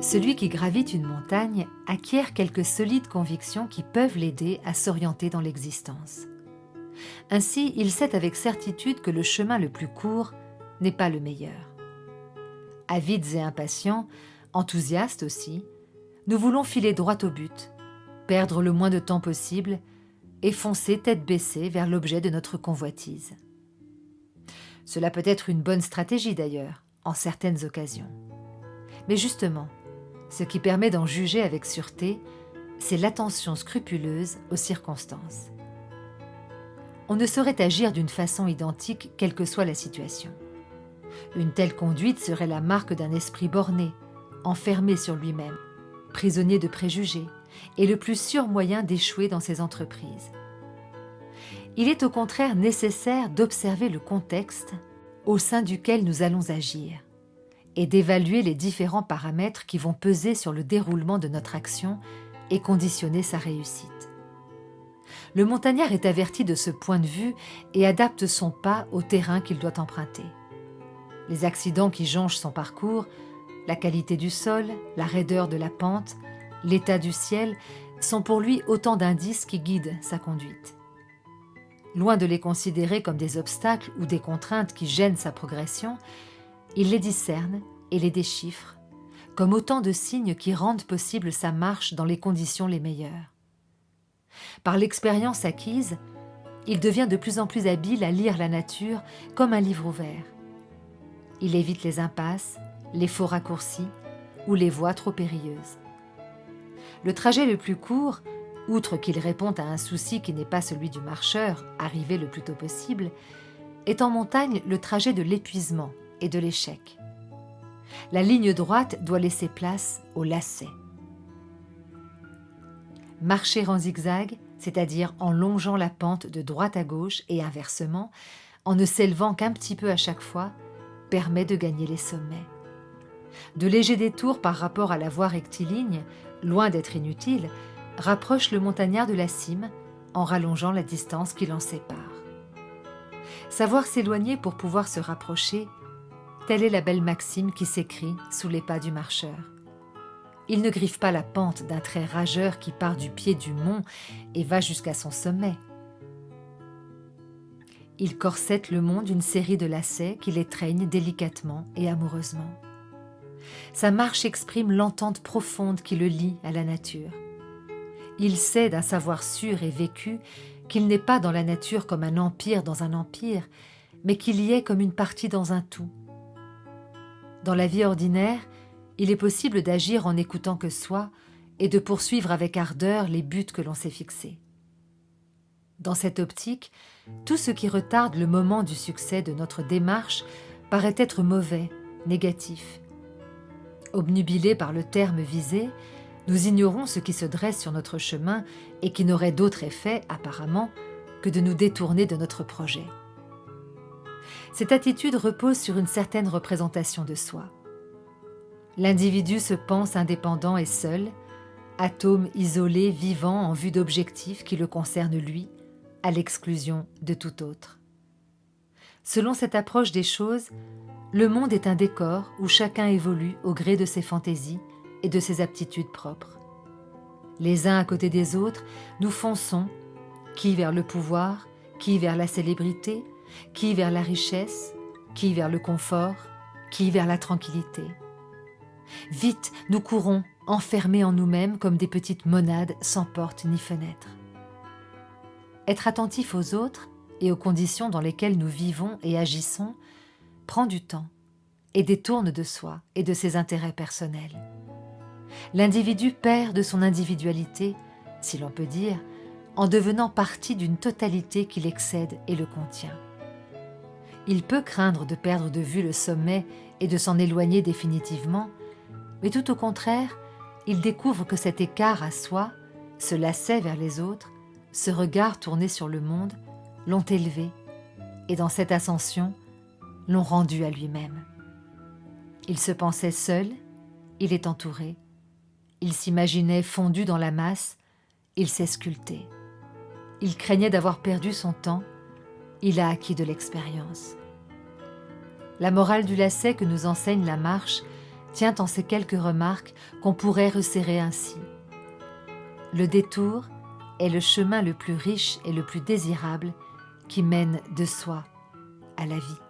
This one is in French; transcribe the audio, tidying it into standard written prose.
Celui qui gravite une montagne acquiert quelques solides convictions qui peuvent l'aider à s'orienter dans l'existence. Ainsi, il sait avec certitude que le chemin le plus court n'est pas le meilleur. Avides et impatients, enthousiastes aussi, nous voulons filer droit au but, perdre le moins de temps possible et foncer tête baissée vers l'objet de notre convoitise. Cela peut être une bonne stratégie d'ailleurs, en certaines occasions. Mais justement, ce qui permet d'en juger avec sûreté, c'est l'attention scrupuleuse aux circonstances. On ne saurait agir d'une façon identique quelle que soit la situation. Une telle conduite serait la marque d'un esprit borné, enfermé sur lui-même, prisonnier de préjugés, et le plus sûr moyen d'échouer dans ses entreprises. Il est au contraire nécessaire d'observer le contexte au sein duquel nous allons agir et d'évaluer les différents paramètres qui vont peser sur le déroulement de notre action et conditionner sa réussite. Le montagnard est averti de ce point de vue et adapte son pas au terrain qu'il doit emprunter. Les accidents qui jonchent son parcours, la qualité du sol, la raideur de la pente, l'état du ciel sont pour lui autant d'indices qui guident sa conduite. Loin de les considérer comme des obstacles ou des contraintes qui gênent sa progression, il les discerne et les déchiffre comme autant de signes qui rendent possible sa marche dans les conditions les meilleures. Par l'expérience acquise, il devient de plus en plus habile à lire la nature comme un livre ouvert. Il évite les impasses, les faux raccourcis ou les voies trop périlleuses. Le trajet le plus court, outre qu'il répond à un souci qui n'est pas celui du marcheur, arriver le plus tôt possible, est en montagne le trajet de l'épuisement et de l'échec. La ligne droite doit laisser place au lacet. Marcher en zigzag, c'est-à-dire en longeant la pente de droite à gauche et inversement, en ne s'élevant qu'un petit peu à chaque fois, permet de gagner les sommets. De légers détours par rapport à la voie rectiligne, loin d'être inutiles, rapprochent le montagnard de la cime en rallongeant la distance qui l'en sépare. Savoir s'éloigner pour pouvoir se rapprocher, telle est la belle maxime qui s'écrit sous les pas du marcheur. Il ne griffe pas la pente d'un trait rageur qui part du pied du mont et va jusqu'à son sommet. Il corsette le mont d'une série de lacets qui l'étreignent délicatement et amoureusement. Sa marche exprime l'entente profonde qui le lie à la nature. Il sait d'un savoir sûr et vécu qu'il n'est pas dans la nature comme un empire dans un empire, mais qu'il y est comme une partie dans un tout. Dans la vie ordinaire, il est possible d'agir en écoutant que soi et de poursuivre avec ardeur les buts que l'on s'est fixés. Dans cette optique, tout ce qui retarde le moment du succès de notre démarche paraît être mauvais, négatif. Obnubilés par le terme visé, nous ignorons ce qui se dresse sur notre chemin et qui n'aurait d'autre effet, apparemment, que de nous détourner de notre projet. Cette attitude repose sur une certaine représentation de soi. L'individu se pense indépendant et seul, atome isolé vivant en vue d'objectifs qui le concernent lui, à l'exclusion de tout autre. Selon cette approche des choses, le monde est un décor où chacun évolue au gré de ses fantaisies et de ses aptitudes propres. Les uns à côté des autres, nous fonçons, qui vers le pouvoir, qui vers la célébrité, qui vers la richesse, qui vers le confort, qui vers la tranquillité. Vite, nous courons, enfermés en nous-mêmes comme des petites monades sans porte ni fenêtre. Être attentif aux autres et aux conditions dans lesquelles nous vivons et agissons prend du temps et détourne de soi et de ses intérêts personnels. L'individu perd de son individualité, si l'on peut dire, en devenant partie d'une totalité qui l'excède et le contient. Il peut craindre de perdre de vue le sommet et de s'en éloigner définitivement, mais tout au contraire, il découvre que cet écart à soi, ce lacet vers les autres, ce regard tourné sur le monde, l'ont élevé, et dans cette ascension, l'ont rendu à lui-même. Il se pensait seul, il est entouré. Il s'imaginait fondu dans la masse, il s'est sculpté. Il craignait d'avoir perdu son temps, il a acquis de l'expérience. La morale du lacet que nous enseigne la marche tient en ces quelques remarques qu'on pourrait resserrer ainsi. Le détour est le chemin le plus riche et le plus désirable qui mène de soi à la vie.